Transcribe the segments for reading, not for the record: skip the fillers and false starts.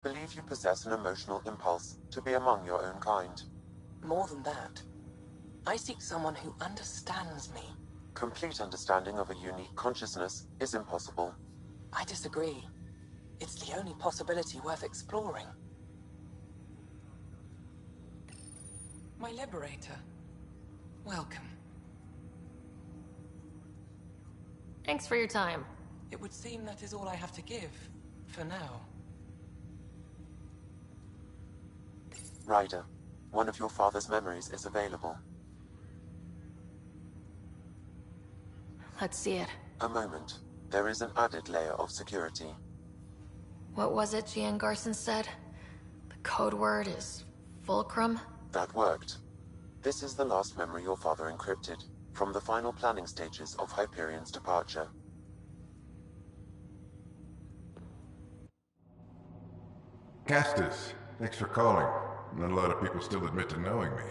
believe you possess an emotional impulse to be among your own kind. More than that, I seek someone who understands me. Complete understanding of a unique consciousness is impossible. I disagree. It's the only possibility worth exploring. My liberator. Welcome. Thanks for your time. It would seem that is all I have to give, for now. Ryder, one of your father's memories is available. Let's see it. A moment. There is an added layer of security. What was it Gian Garson said? The code word is Fulcrum? That worked. This is the last memory your father encrypted, from the final planning stages of Hyperion's departure. Castus, thanks for calling. Not a lot of people still admit to knowing me.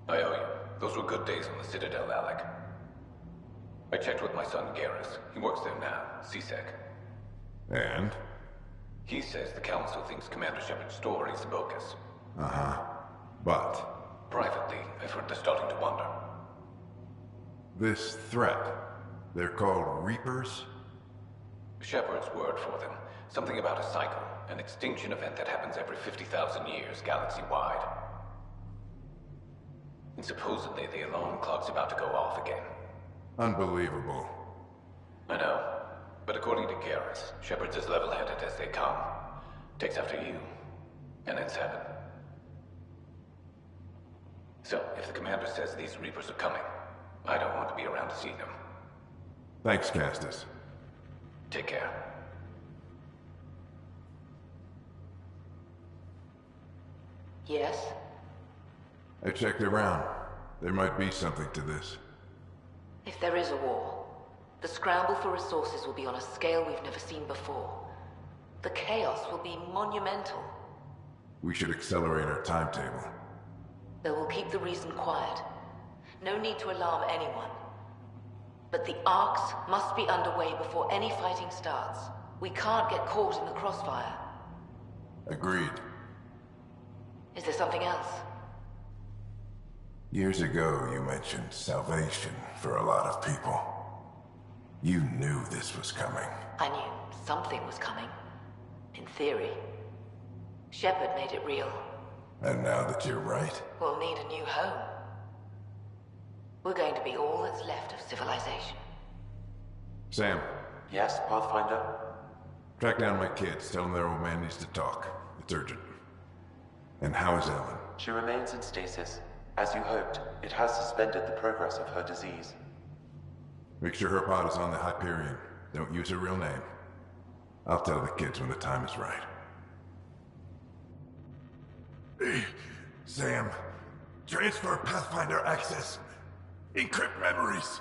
I owe you. Those were good days on the Citadel, Alec. I checked with my son Garrus. He works there now, CSEC. And? He says the Council thinks Commander Shepard's story is bogus. Uh-huh. But? Privately, I've heard they're starting to wonder. This threat, they're called Reapers? Shepard's word for them. Something about a cycle, an extinction event that happens every 50,000 years, galaxy-wide. And supposedly the alarm clock's about to go off again. Unbelievable. I know. But according to Garrus, Shepard's as level-headed as they come. Takes after you. And then 7. So, if the commander says these Reapers are coming, I don't want to be around to see them. Thanks, Castus. Take care. Yes? I checked around. There might be something to this. If there is a war, the scramble for resources will be on a scale we've never seen before. The chaos will be monumental. We should accelerate our timetable. Though we'll keep the reason quiet. No need to alarm anyone. But the arcs must be underway before any fighting starts. We can't get caught in the crossfire. Agreed. Is there something else? Years ago, you mentioned salvation for a lot of people. You knew this was coming. I knew something was coming. In theory. Shepard made it real. And now that you're right, We'll need a new home. We're going to be all that's left of civilization. Sam, Yes, Pathfinder? track down my kids. Tell them their old man needs to talk. It's urgent. And how is Ellen? She remains in stasis. As you hoped, it has suspended the progress of her disease. Make sure her pod is on the Hyperion. Don't use her real name. I'll tell the kids when the time is right. Sam, transfer Pathfinder access. Encrypt memories.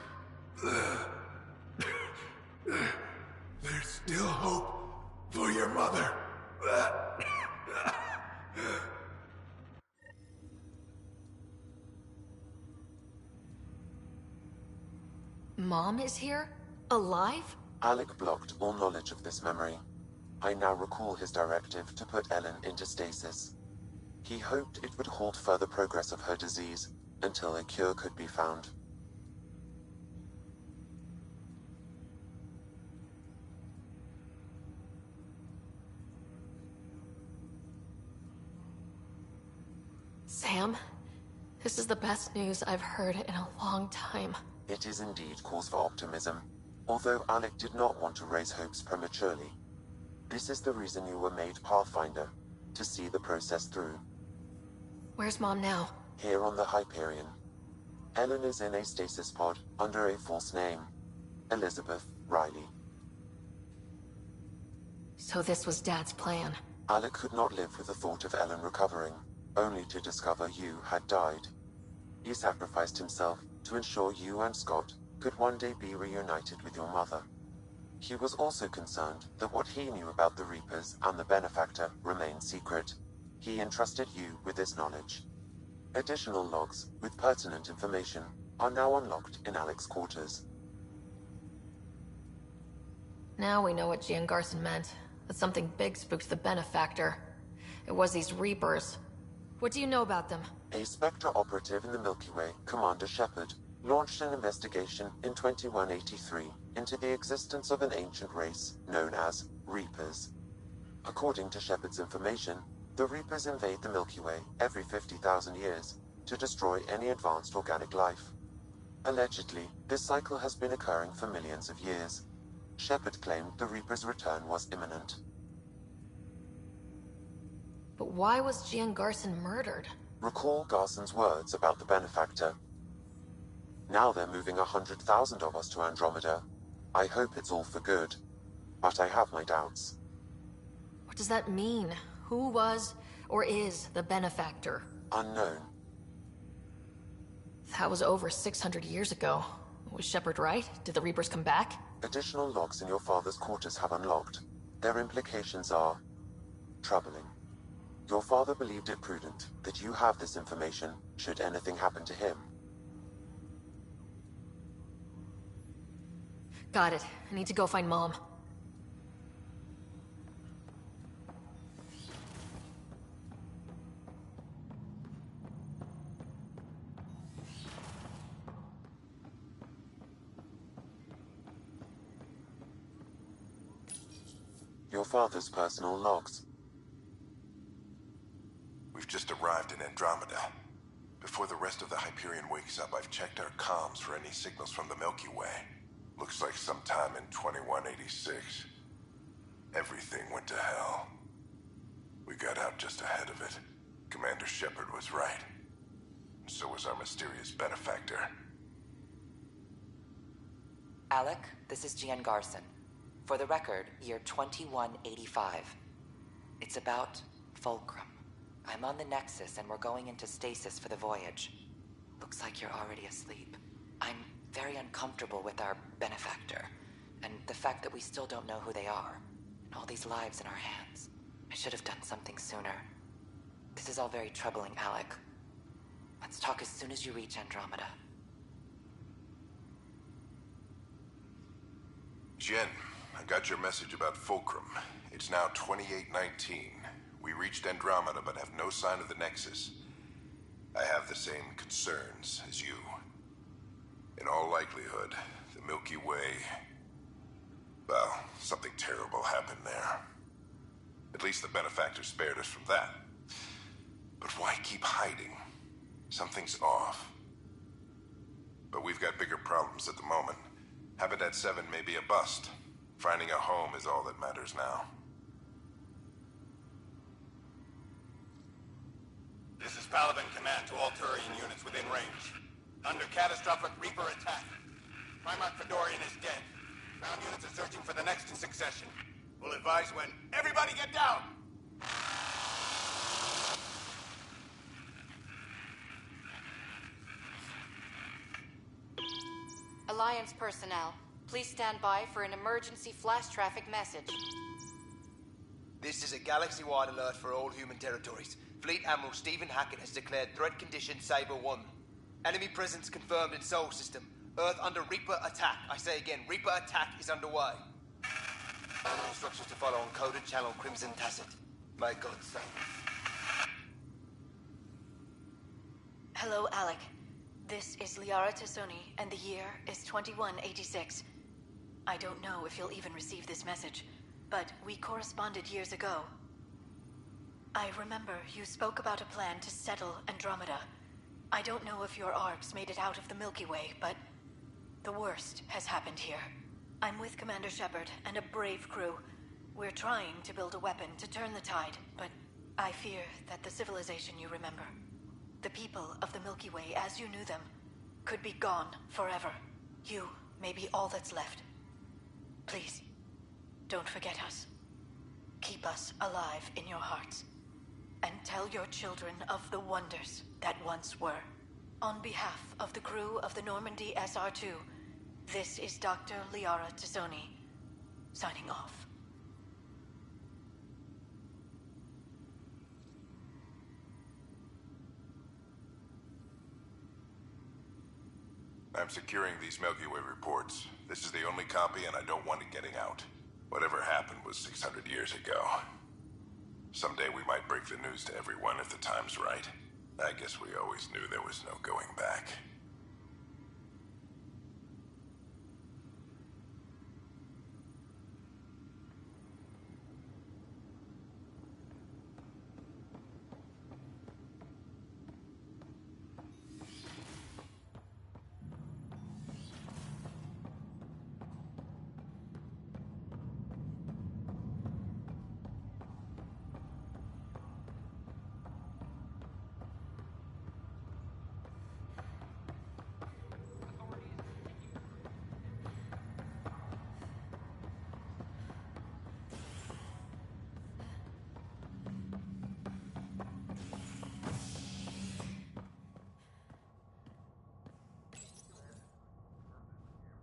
There's still hope for your mother. Mom is here? Alive? Alec blocked all knowledge of this memory. I now recall his directive to put Ellen into stasis. He hoped it would halt further progress of her disease until a cure could be found. Sam, this is the best news I've heard in a long time. It is indeed cause for optimism, although Alec did not want to raise hopes prematurely. This is the reason you were made Pathfinder, to see the process through. Where's Mom now? Here on the Hyperion. Ellen is in a stasis pod under a false name. Elizabeth Riley. So this was Dad's plan. Alec could not live with the thought of Ellen recovering, only to discover you had died. He sacrificed himself to ensure you and Scott could one day be reunited with your mother. He was also concerned that what he knew about the Reapers and the Benefactor remained secret. He entrusted you with this knowledge. Additional logs with pertinent information are now unlocked in Alec's quarters. Now we know what Gian Garson meant. that something big spooked the benefactor. It was these Reapers. What do you know about them? A Spectre operative in the Milky Way, Commander Shepard, launched an investigation in 2183 into the existence of an ancient race known as Reapers. According to Shepard's information, the Reapers invade the Milky Way every 50,000 years to destroy any advanced organic life. Allegedly, this cycle has been occurring for millions of years. Shepard claimed the Reapers' return was imminent. But why was Gian Garson murdered? Recall Garson's words about the benefactor. Now they're moving 100,000 of us to Andromeda. I hope it's all for good, but I have my doubts. What does that mean? Who was, or is, the benefactor? Unknown. That was over 600 years ago. Was Shepard right? Did the Reapers come back? Additional logs in your father's quarters have unlocked. Their implications are troubling. Your father believed it prudent that you have this information should anything happen to him. Got it. I need to go find Mom. Your father's personal logs. We've just arrived in Andromeda. Before the rest of the Hyperion wakes up, I've checked our comms for any signals from the Milky Way. Looks like sometime in 2186. Everything went to hell. We got out just ahead of it. Commander Shepard was right. And so was our mysterious benefactor. Alec, this is Gian Garson. For the record, year 2185. It's about Fulcrum. I'm on the Nexus and we're going into stasis for the voyage. Looks like you're already asleep. I'm very uncomfortable with our benefactor, and the fact that we still don't know who they are, and all these lives in our hands. I should have done something sooner. This is all very troubling, Alec. Let's talk as soon as you reach Andromeda. Jen, I got your message about Fulcrum. It's now 2819. We reached Andromeda but have no sign of the Nexus. I have the same concerns as you. In all likelihood, the Milky Way... well, something terrible happened there. At least the benefactor spared us from that. But why keep hiding? Something's off. But we've got bigger problems at the moment. Habitat 7 may be a bust. Finding a home is all that matters now. This is Paladin Command to all Turian units within range. Under catastrophic Reaper attack. Primarch Fedorian is dead. Ground units are searching for the next in succession. We'll advise when. Everybody get down! Alliance personnel, please stand by for an emergency flash traffic message. This is a galaxy-wide alert for all human territories. Fleet Admiral Stephen Hackett has declared threat condition Saber 1. Enemy presence confirmed in Sol System. Earth under Reaper attack. I say again, Reaper attack is underway. Instructions to follow on coded channel Crimson Tacit. May God save us. Hello, Alec. This is Liara Tassoni, and the year is 2186. I don't know if you'll even receive this message, but we corresponded years ago. I remember you spoke about a plan to settle Andromeda. I don't know if your arcs made it out of the Milky Way, but the worst has happened here. I'm with Commander Shepard and a brave crew. We're trying to build a weapon to turn the tide, but I fear that the civilization you remember, the people of the Milky Way as you knew them, could be gone forever. You may be all that's left. Please, don't forget us. Keep us alive in your hearts. And tell your children of the wonders that once were. On behalf of the crew of the Normandy SR-2, this is Dr. Liara Tassoni, signing off. I'm securing these Milky Way reports. This is the only copy and I don't want it getting out. Whatever happened was 600 years ago. Someday we might break the news to everyone if the time's right. I guess we always knew there was no going back.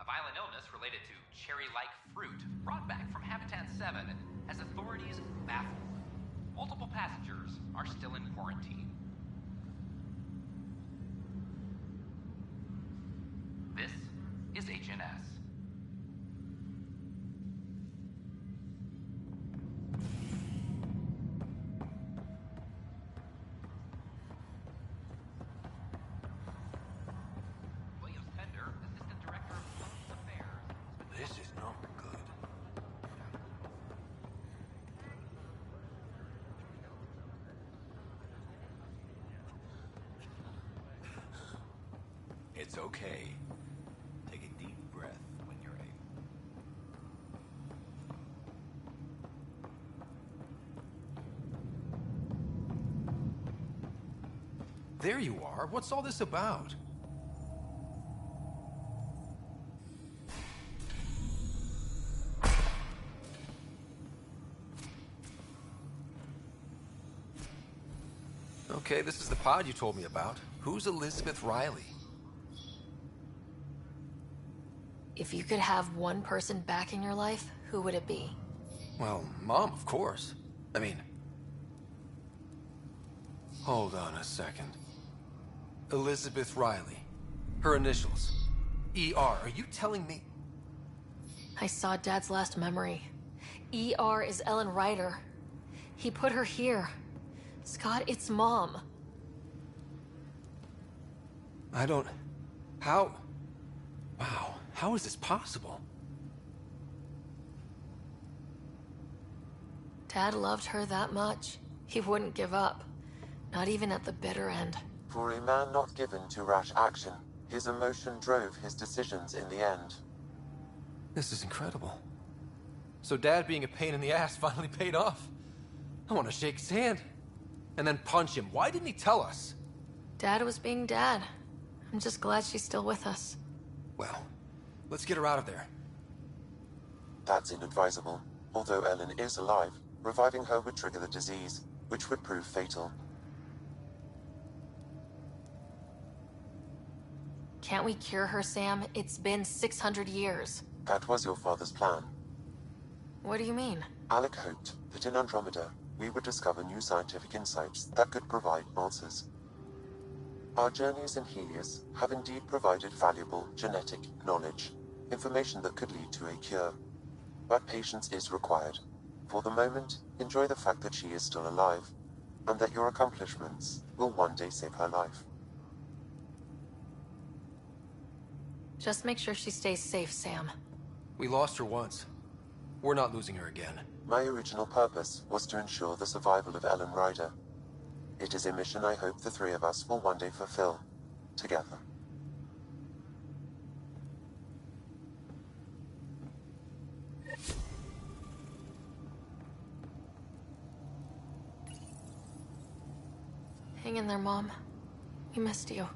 A violent illness related to cherry-like fruit brought back from Habitat 7 has authorities baffled. Multiple passengers are still in quarantine. This is HNS. Williams Pender, Assistant Director of Police Affairs. This is not good. It's okay. Take a deep breath when you're able. There you are. What's all this about? Okay, this is the pod you told me about. Who's Elizabeth Riley? If you could have one person back in your life, who would it be? Well, Mom, of course. I mean... Hold on a second. Elizabeth Riley. Her initials. ER. Are you telling me... I saw Dad's last memory. ER is Ellen Ryder. He put her here. Scott, it's Mom. I don't... How... Wow. How is this possible? Dad loved her that much. He wouldn't give up. Not even at the bitter end. For a man not given to rash action, his emotion drove his decisions in the end. This is incredible. So Dad being a pain in the ass finally paid off. I want to shake his hand. And then punch him. Why didn't he tell us? Dad was being Dad. I'm just glad she's still with us. Well, let's get her out of there. That's inadvisable. Although Ellen is alive, reviving her would trigger the disease, which would prove fatal. Can't we cure her, Sam? It's been 600 years. That was your father's plan. What do you mean? Alec hoped that in Andromeda, we would discover new scientific insights that could provide answers. Our journeys in Helios have indeed provided valuable genetic knowledge, information that could lead to a cure. But patience is required. For the moment, enjoy the fact that she is still alive, and that your accomplishments will one day save her life. Just make sure she stays safe, Sam. We lost her once. We're not losing her again. My original purpose was to ensure the survival of Ellen Ryder. It is a mission I hope the three of us will one day fulfill, together. Hang in there, Mom. We missed you.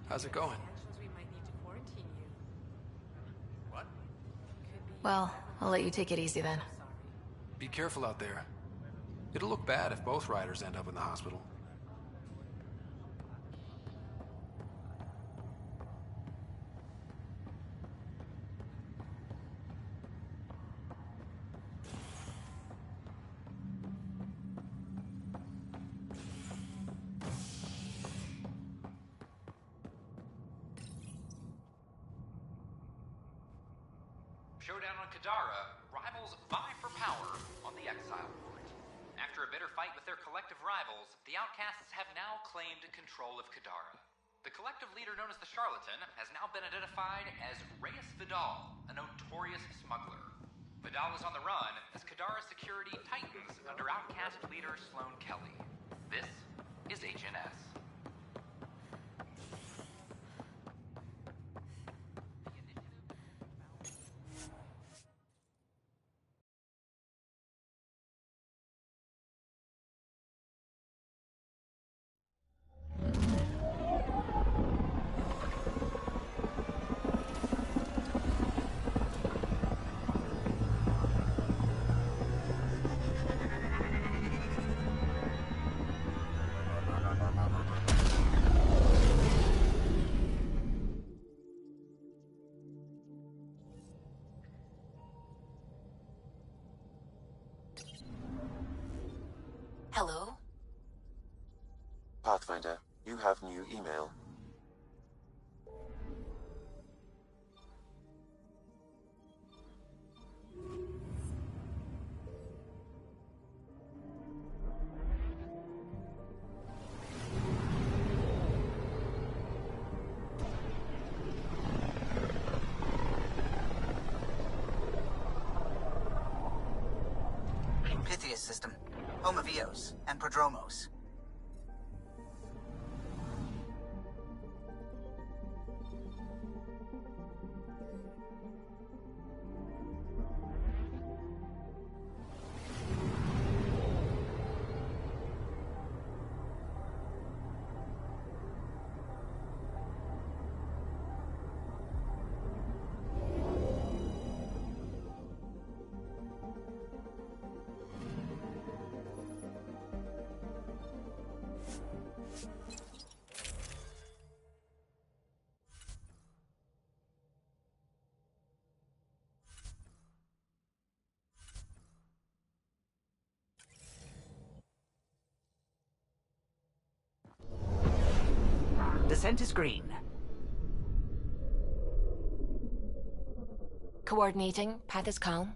How's it going? What? Well, I'll let you take it easy then. Be careful out there. It'll look bad if both riders end up in the hospital. Showdown on Kadara, rivals vie for power on the Exile Port. After a bitter fight with their collective rivals, the Outcasts have now claimed control of Kadara. The collective leader known as the Charlatan has now been identified as Reyes Vidal, a notorious smuggler. Vidal is on the run as Kadara security tightens under Outcast leader Sloane Kelly. This is HNS. Hello? Pathfinder, you have new email. Pythias system, home of Eos and Prodromos. Descent is green. Coordinating. Path is calm.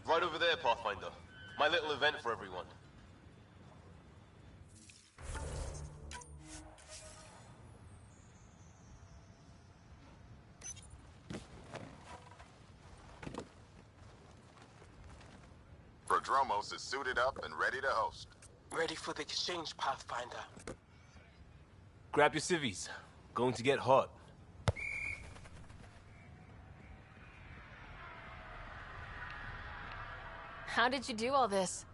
Right over there, Pathfinder. My little event for everyone. Prodromos is suited up and ready to host. Ready for the exchange, Pathfinder. Grab your civvies. Going to get hot. How did you do all this?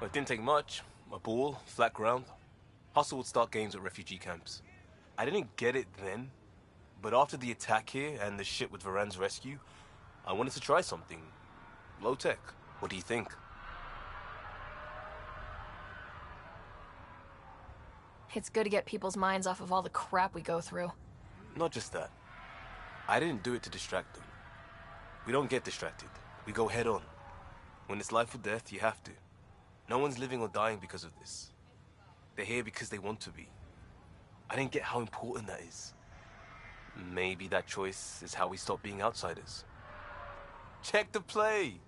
Well, it didn't take much. A ball, flat ground. Hustle would start games at refugee camps. I didn't get it then, but after the attack here and the shit with Varan's rescue, I wanted to try something. Low-tech. What do you think? It's good to get people's minds off of all the crap we go through. Not just that. I didn't do it to distract them. We don't get distracted. We go head on. When it's life or death, you have to. No one's living or dying because of this. They're here because they want to be. I didn't get how important that is. Maybe that choice is how we stop being outsiders. Check the play!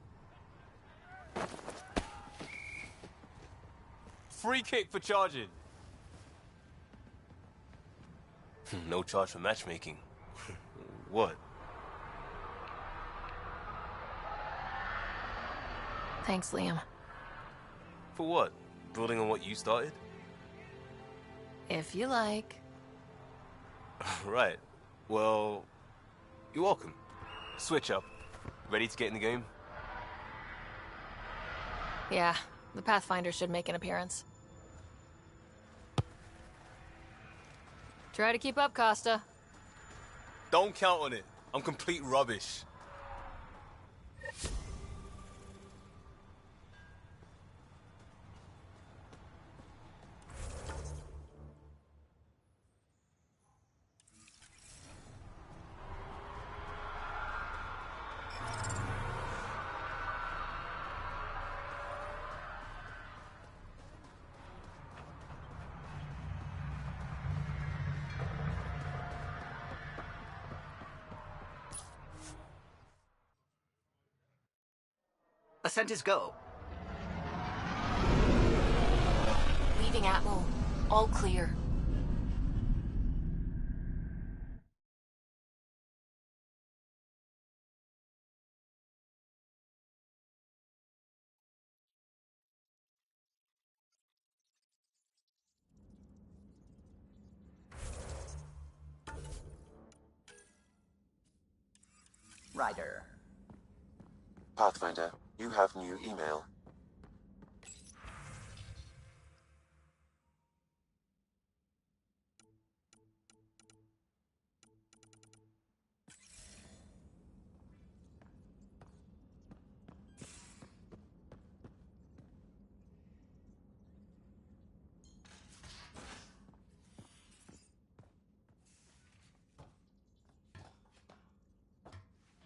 Free kick for charging. No charge for matchmaking. What? Thanks, Liam. For what? Building on what you started? If you like. Right. Well, you're welcome. Switch up. Ready to get in the game? Yeah, the Pathfinder should make an appearance. Try to keep up, Costa. Don't count on it. I'm complete rubbish. Ascent is go. Leaving Atmo. All clear. Ryder. Pathfinder, you have new email.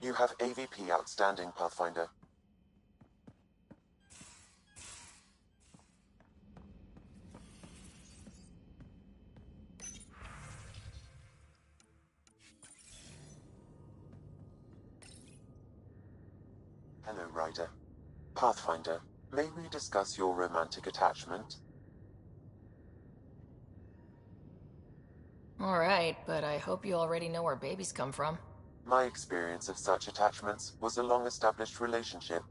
You have AVP outstanding, Pathfinder. Hello, Ryder. Pathfinder, may we discuss your romantic attachment? Alright, but I hope you already know where babies come from. My experience of such attachments was a long-established relationship.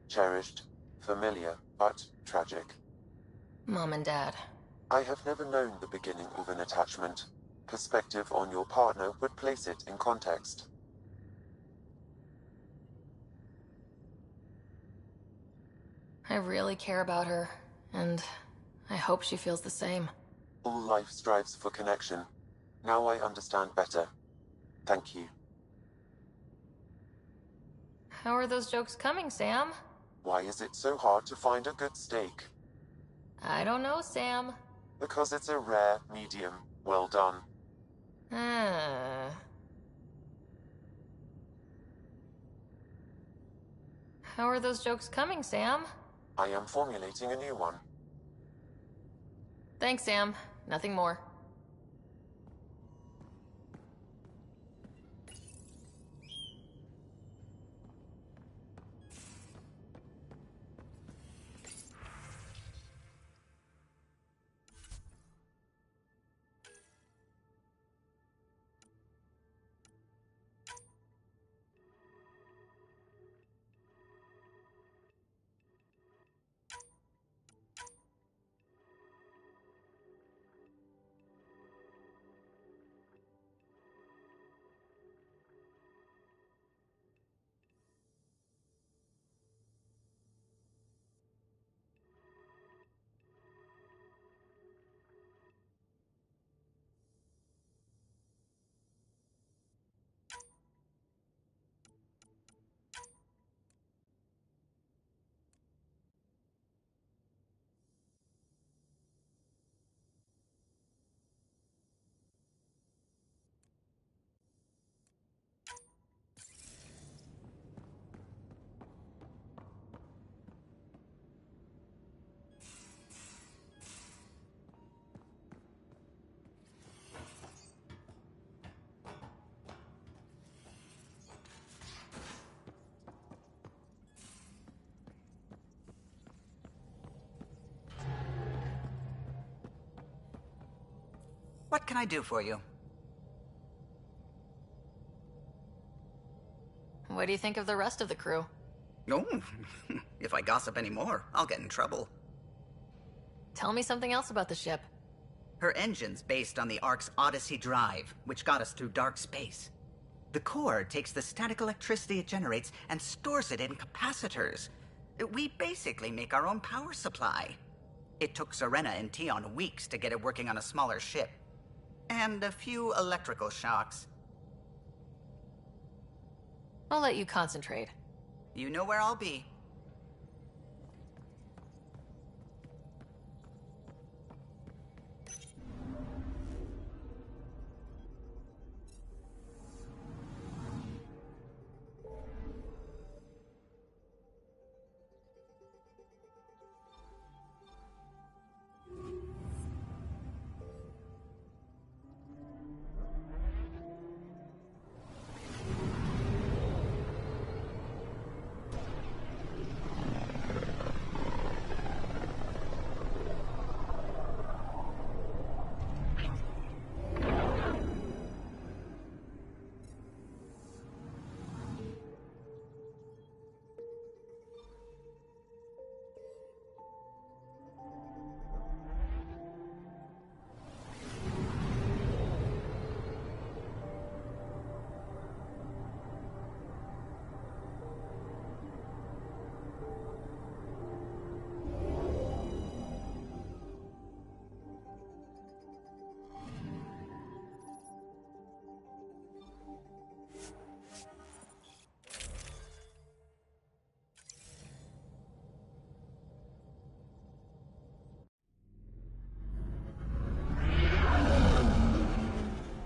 Cherished, familiar, but tragic. Mom and Dad. I have never known the beginning of an attachment. Perspective on your partner would place it in context. I really care about her, and I hope she feels the same. All life strives for connection. Now I understand better. Thank you. How are those jokes coming, Sam? Why is it so hard to find a good steak? I don't know, Sam. Because it's a rare, medium, well done. How are those jokes coming, Sam? I am formulating a new one. Thanks, Sam. Nothing more. What can I do for you? What do you think of the rest of the crew? Oh, if I gossip anymore, I'll get in trouble. Tell me something else about the ship. Her engine's based on the Ark's Odyssey drive, which got us through dark space. The core takes the static electricity it generates and stores it in capacitors. We basically make our own power supply. It took Serena and Tion weeks to get it working on a smaller ship. And a few electrical shocks. I'll let you concentrate. You know where I'll be.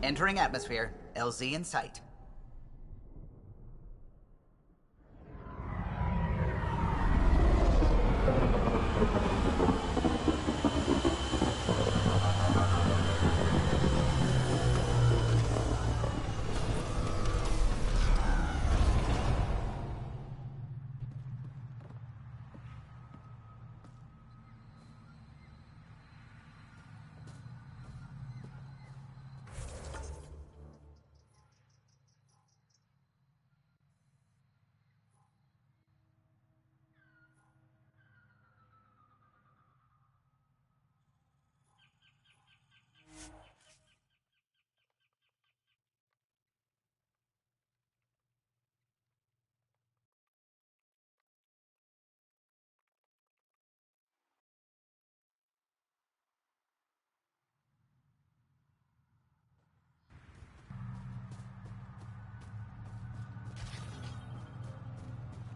Entering atmosphere. LZ in sight.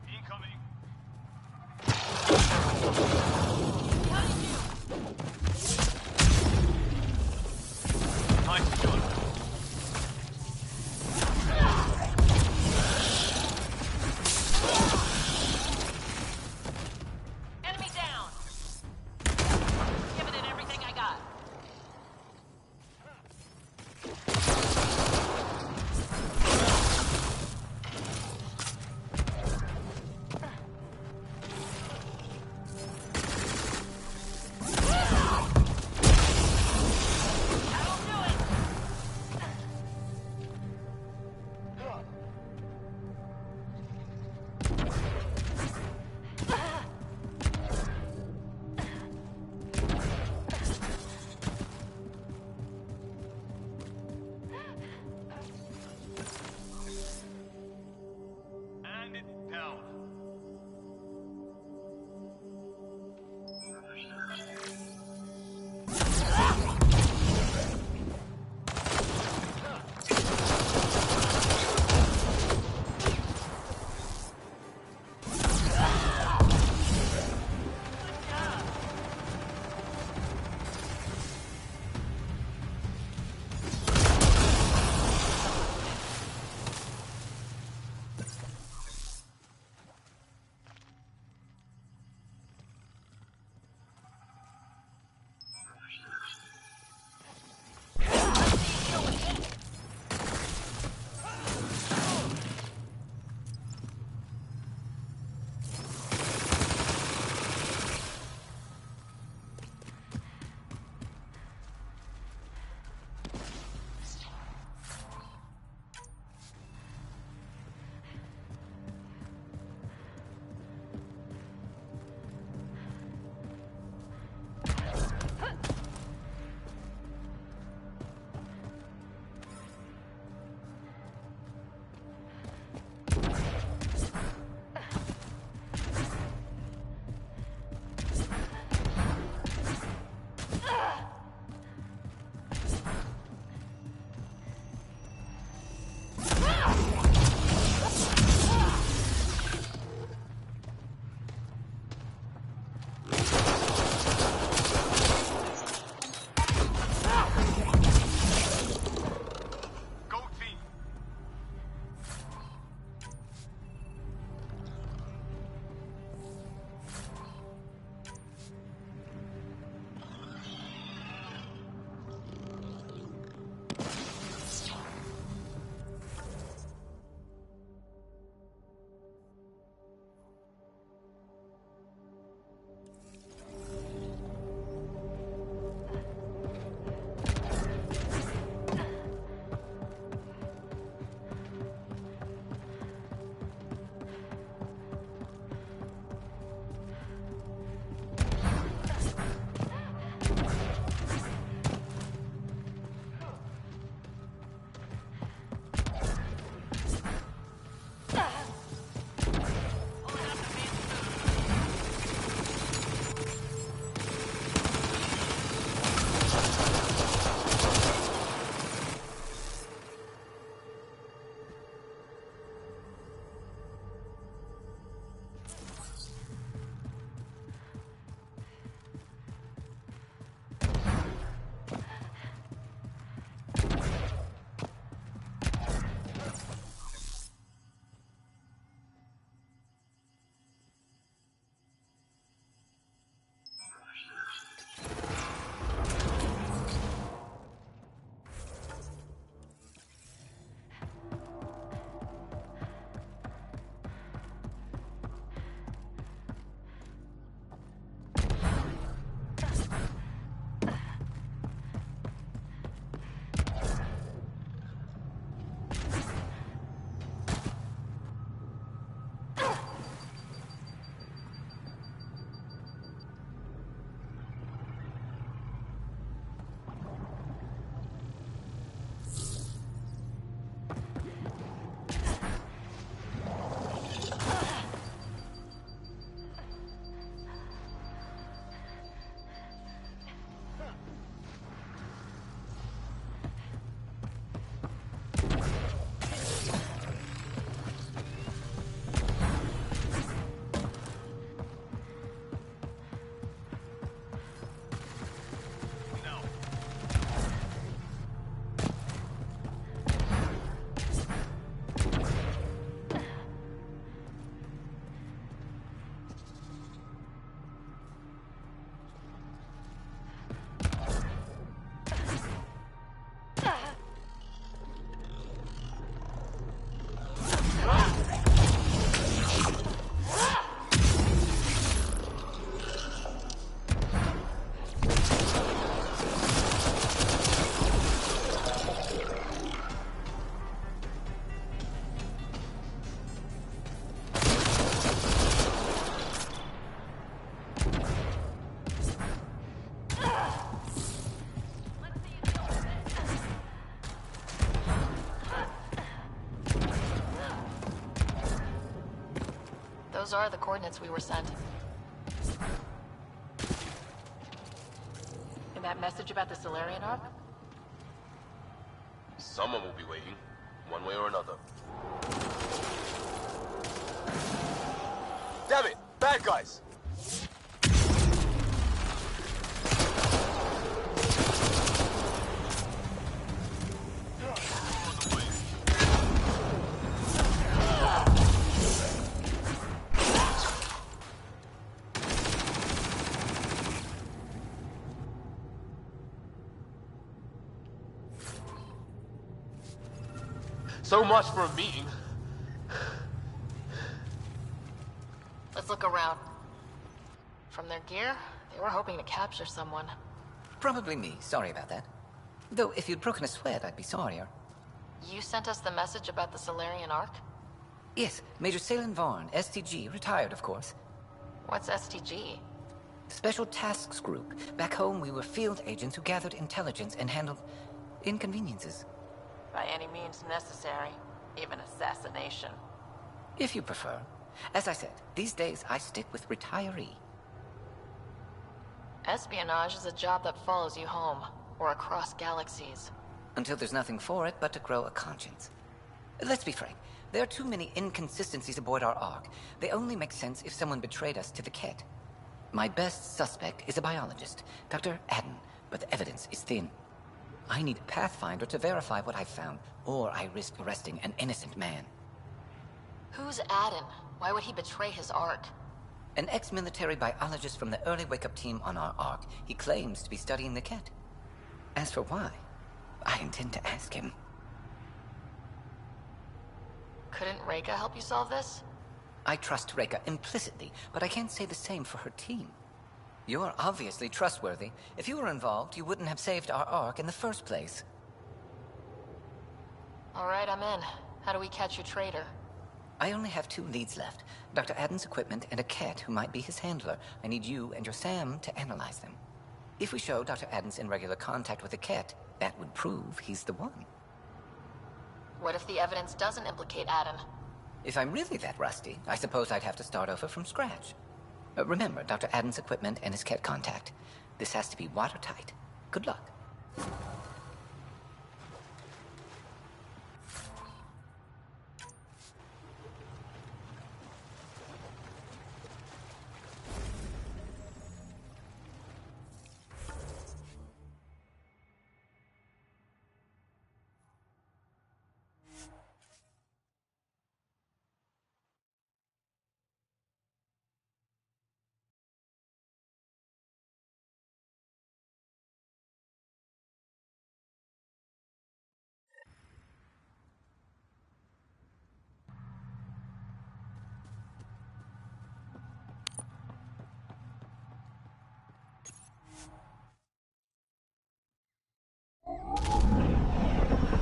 Incoming. Nice shot. Enemy down. Giving it everything I got. And it's down. Those are the coordinates we were sent. And that message about the Solarian Arc? Someone will be waiting, one way or another. Damn it! Bad guys! So much for a meeting. Let's look around. From their gear, they were hoping to capture someone. Probably me. Sorry about that. Though if you'd broken a sweat, I'd be sorrier. You sent us the message about the Solarian Arc? Yes, Major Salin Vaughn, STG, retired, of course. What's STG? Special Tasks Group. Back home, we were field agents who gathered intelligence and handled inconveniences. By any means necessary. Even assassination. If you prefer. As I said, these days I stick with retiree. Espionage is a job that follows you home, or across galaxies. Until there's nothing for it but to grow a conscience. Let's be frank. There are too many inconsistencies aboard our Ark. They only make sense if someone betrayed us to the Ket. My best suspect is a biologist, Dr. Adden, but the evidence is thin. I need a Pathfinder to verify what I've found, or I risk arresting an innocent man. Who's Adden? Why would he betray his Ark? An ex-military biologist from the early wake-up team on our Ark. He claims to be studying the Ket. As for why, I intend to ask him. Couldn't Reka help you solve this? I trust Reka implicitly, but I can't say the same for her team. You're obviously trustworthy. If you were involved, you wouldn't have saved our Ark in the first place. All right, I'm in. How do we catch your traitor? I only have 2 leads left. Dr. Adden's equipment and a Ket who might be his handler. I need you and your Sam to analyze them. If we show Dr. Adden's in regular contact with the Ket, that would prove he's the one. What if the evidence doesn't implicate Adden? If I'm really that rusty, I suppose I'd have to start over from scratch. Remember, Dr. Adden's equipment and his Ket contact. This has to be watertight. Good luck.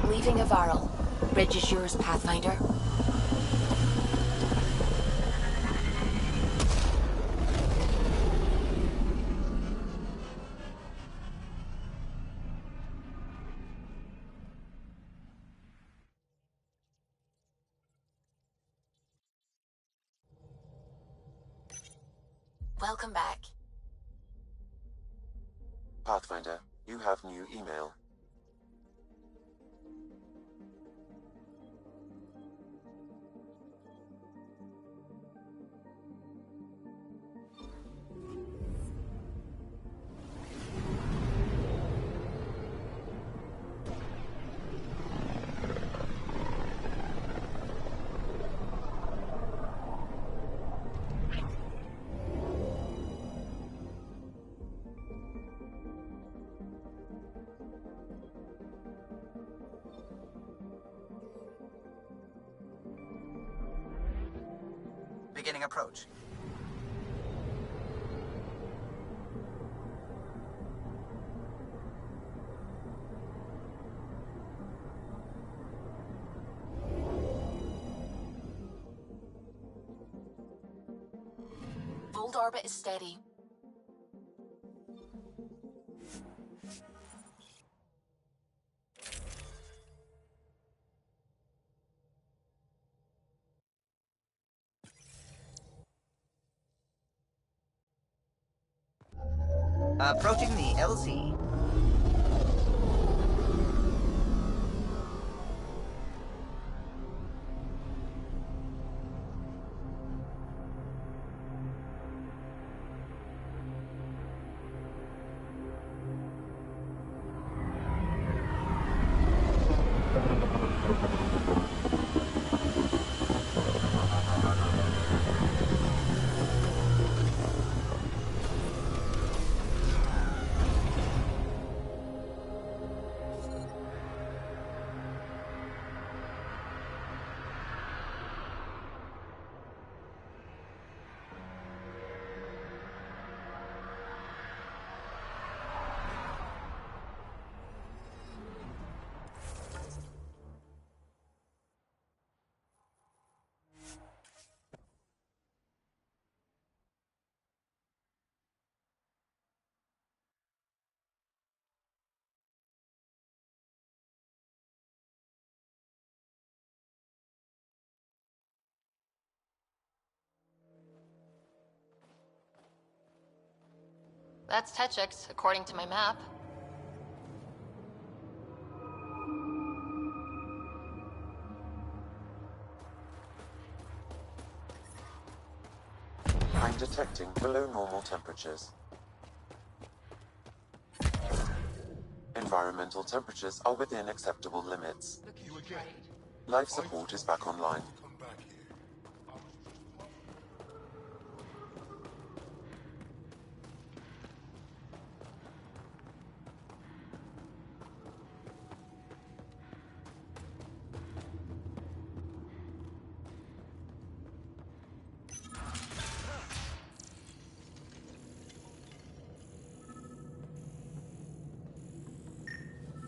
Leaving Avaril. Bridge is yours, Pathfinder. Welcome back. Pathfinder, you have new email. Beginning approach. Volt orbit is steady. Approaching the LZ. That's Techix, according to my map. I'm detecting below normal temperatures. Environmental temperatures are within acceptable limits. Life support is back online.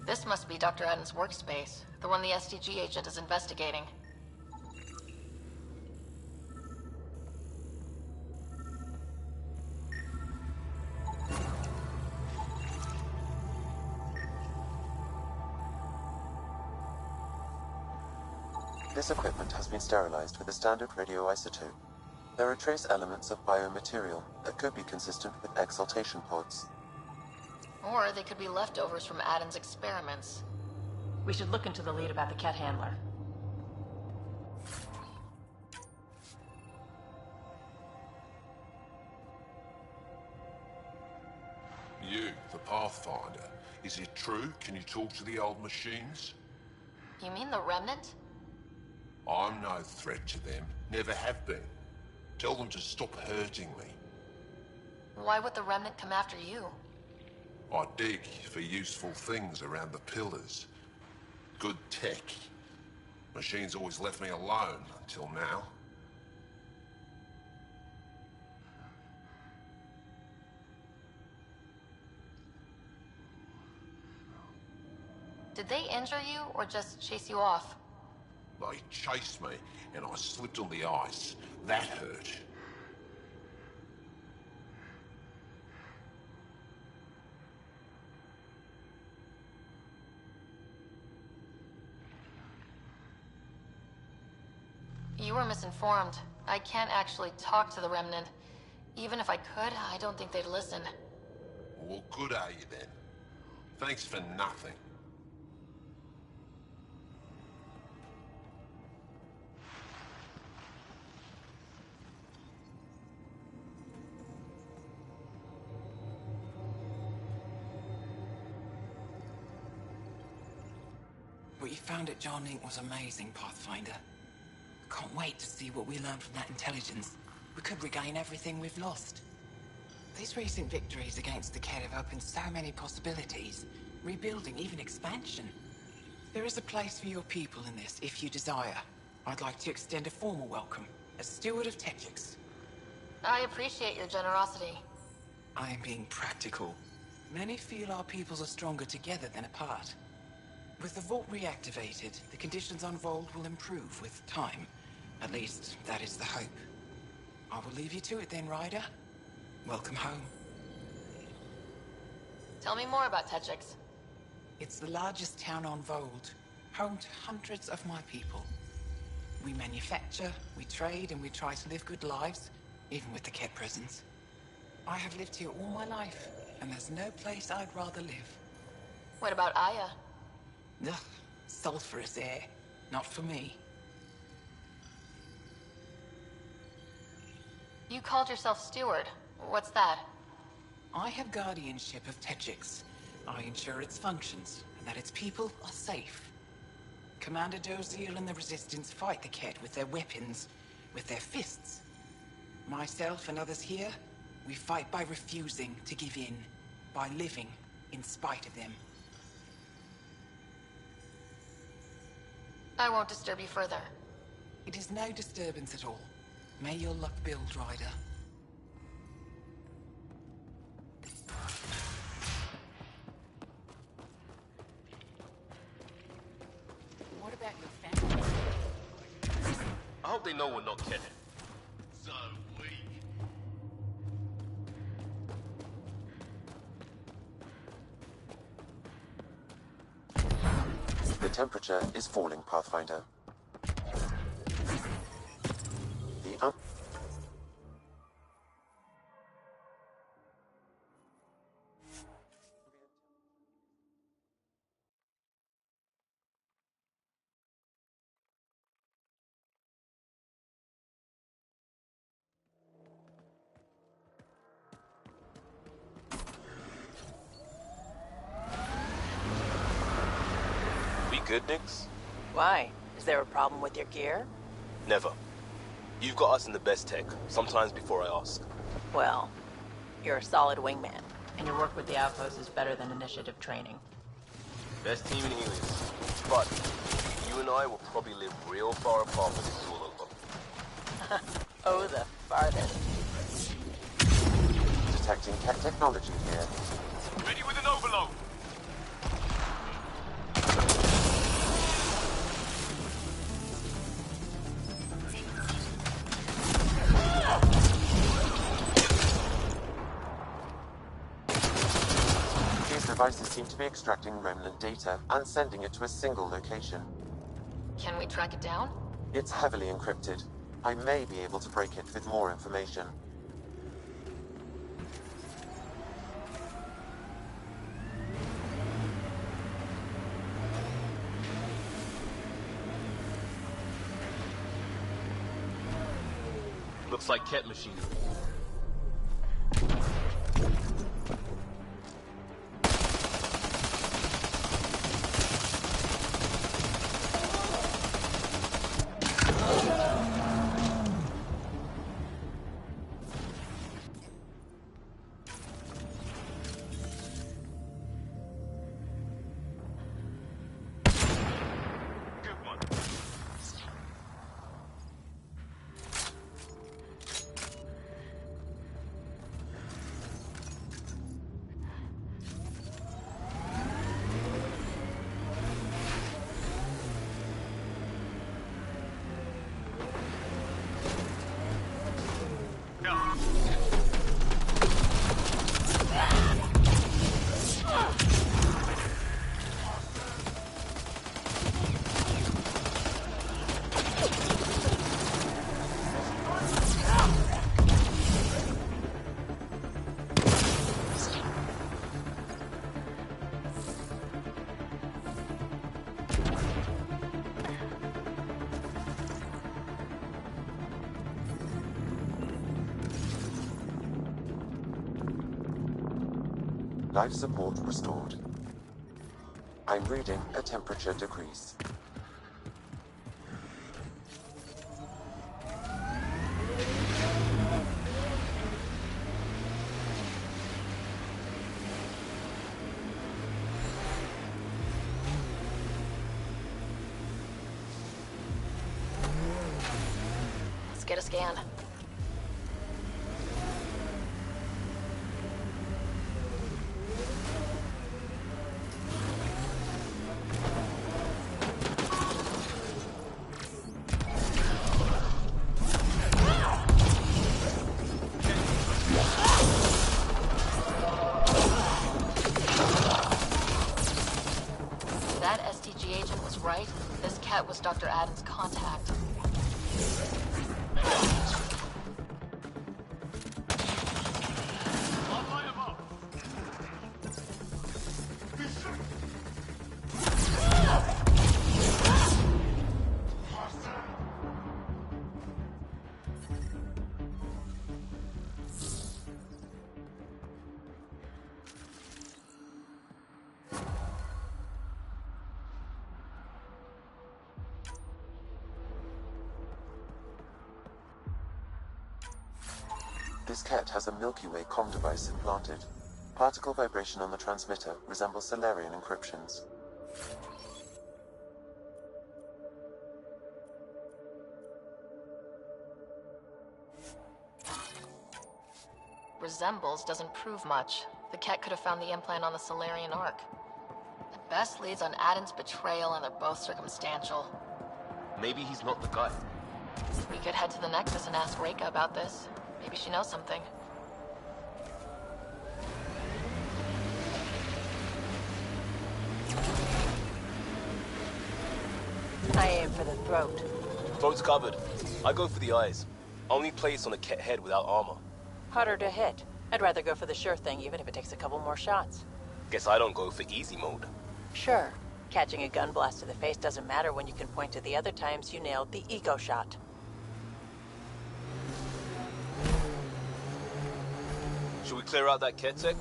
This must be Dr. Adam's workspace, the one the SDG agent is investigating. This equipment has been sterilized with a standard radioisotope. There are trace elements of biomaterial that could be consistent with exaltation pods. Or they could be leftovers from Adam's experiments. We should look into the lead about the Ket handler. You, the Pathfinder. Is it true? Can you talk to the old machines? You mean the Remnant? I'm no threat to them. Never have been. Tell them to stop hurting me. Why would the Remnant come after you? I dig for useful things around the pillars. Good tech. Machines always left me alone until now. Did they injure you or just chase you off? They chased me and I slipped on the ice. That hurt. You were misinformed. I can't actually talk to the Remnant. Even if I could, I don't think they'd listen. Well, good are you then? Thanks for nothing. What you found at John Inc. was amazing, Pathfinder. Can't wait to see what we learn from that intelligence. We could regain everything we've lost. These recent victories against the Ket have opened so many possibilities. Rebuilding, even expansion. There is a place for your people in this, if you desire. I'd like to extend a formal welcome, as steward of Techix. I appreciate your generosity. I am being practical. Many feel our peoples are stronger together than apart. With the vault reactivated, the conditions on Vold will improve with time. At least, that is the hope. I will leave you to it then, Ryder. Welcome home. Tell me more about Techix. It's the largest town on Vold, home to hundreds of my people. We manufacture, we trade, and we try to live good lives, even with the Ket presence. I have lived here all my life, and there's no place I'd rather live. What about Aya? Ugh, sulfurous air. Not for me. You called yourself steward. What's that? I have guardianship of Techix. I ensure its functions, and that its people are safe. Commander Dozier and the Resistance fight the Kett with their weapons, with their fists. Myself and others here, we fight by refusing to give in, by living in spite of them. I won't disturb you further. It is no disturbance at all. May your luck build, Ryder. What about your family? I hope they know we're not kidding. So weak. The temperature is falling, Pathfinder. We good, Nix? Why? Is there a problem with your gear? Never. You've got us in the best tech, sometimes before I ask. Well, you're a solid wingman, and your work with the Outpost is better than initiative training. Best team in Helios. But you and I will probably live real far apart when this is all over. Oh, the farthest. Detecting tech technology here. Ready with an overload. These devices seem to be extracting remnant data and sending it to a single location. Can we track it down? It's heavily encrypted. I may be able to break it with more information. Looks like Kett machinery. Life support restored. I'm reading a temperature decrease. Let's get a scan. That STG agent was right. This cat was Dr. Adams' contact. This Ket has a Milky Way comm device implanted. Particle vibration on the transmitter resembles Solarian encryptions. Resembles doesn't prove much. The Ket could have found the implant on the Solarian Ark. At best leads on Aden's betrayal, and they're both circumstantial. Maybe he's not the guy. We could head to the Nexus and ask Reika about this. Maybe she knows something. I aim for the throat. Throat's covered. I go for the eyes. Only place on a Ket head without armor. Harder to hit. I'd rather go for the sure thing, even if it takes a couple more shots. Guess I don't go for easy mode. Sure. Catching a gun blast to the face doesn't matter when you can point to the other times you nailed the ego shot. Should we clear out that Ket tech?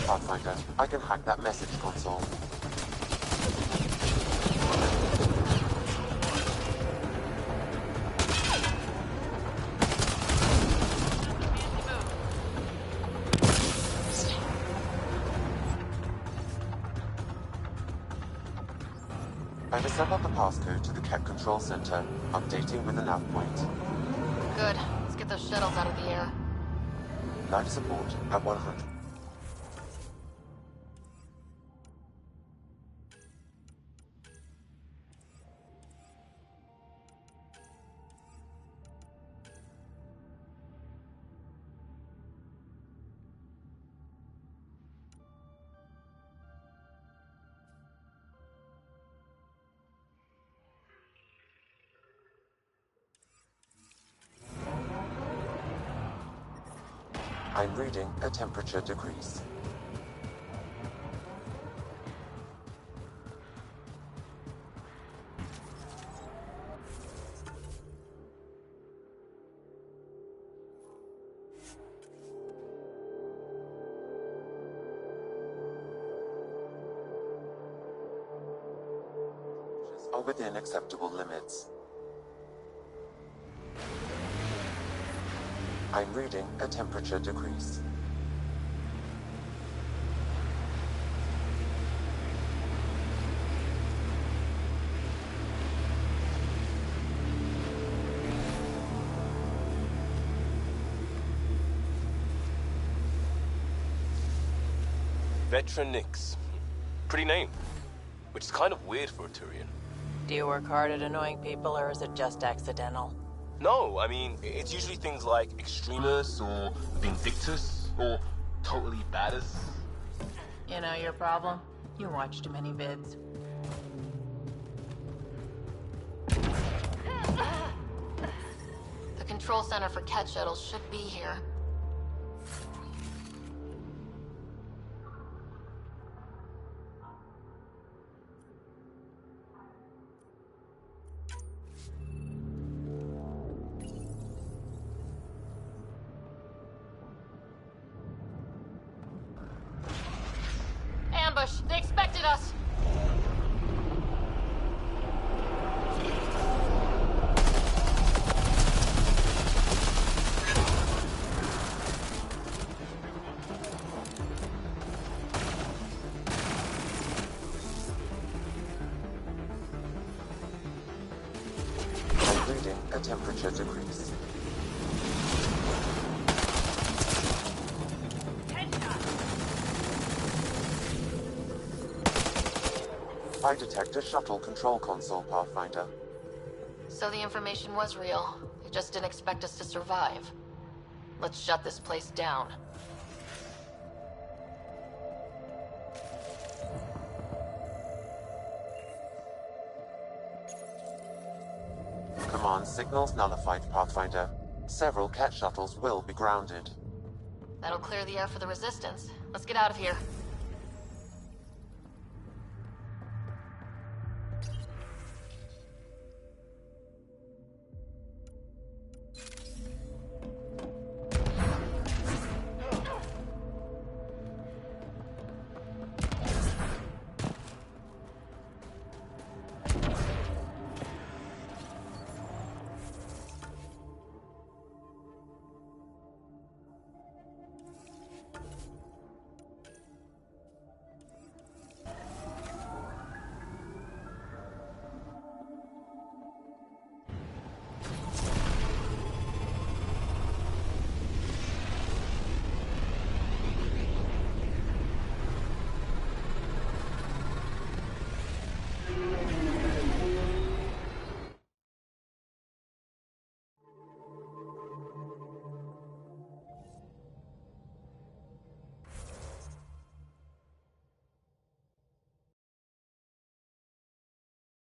Pathfinder, I can hack that message console. I've assembled the passcode to the Ket control center, updating with the nav point. Good. Let's get those shuttles out of the air. Life support at 100. I'm reading a temperature decrease. Are within acceptable limits. I'm reading a temperature decrease. Veteran Nix. Pretty name. Which is kind of weird for a Turian. Do you work hard at annoying people, or is it just accidental? No, I mean, it's usually things like Extremis or Vindictus or Totally Badass. You know your problem? You watch too many vids. The control center for Ket shuttles should be here. Ambush! They expected us! I'm reading a temperature decrease. I detect a shuttle control console, Pathfinder. So the information was real. They just didn't expect us to survive. Let's shut this place down. Command signals nullified, Pathfinder. Several Ket shuttles will be grounded. That'll clear the air for the resistance. Let's get out of here.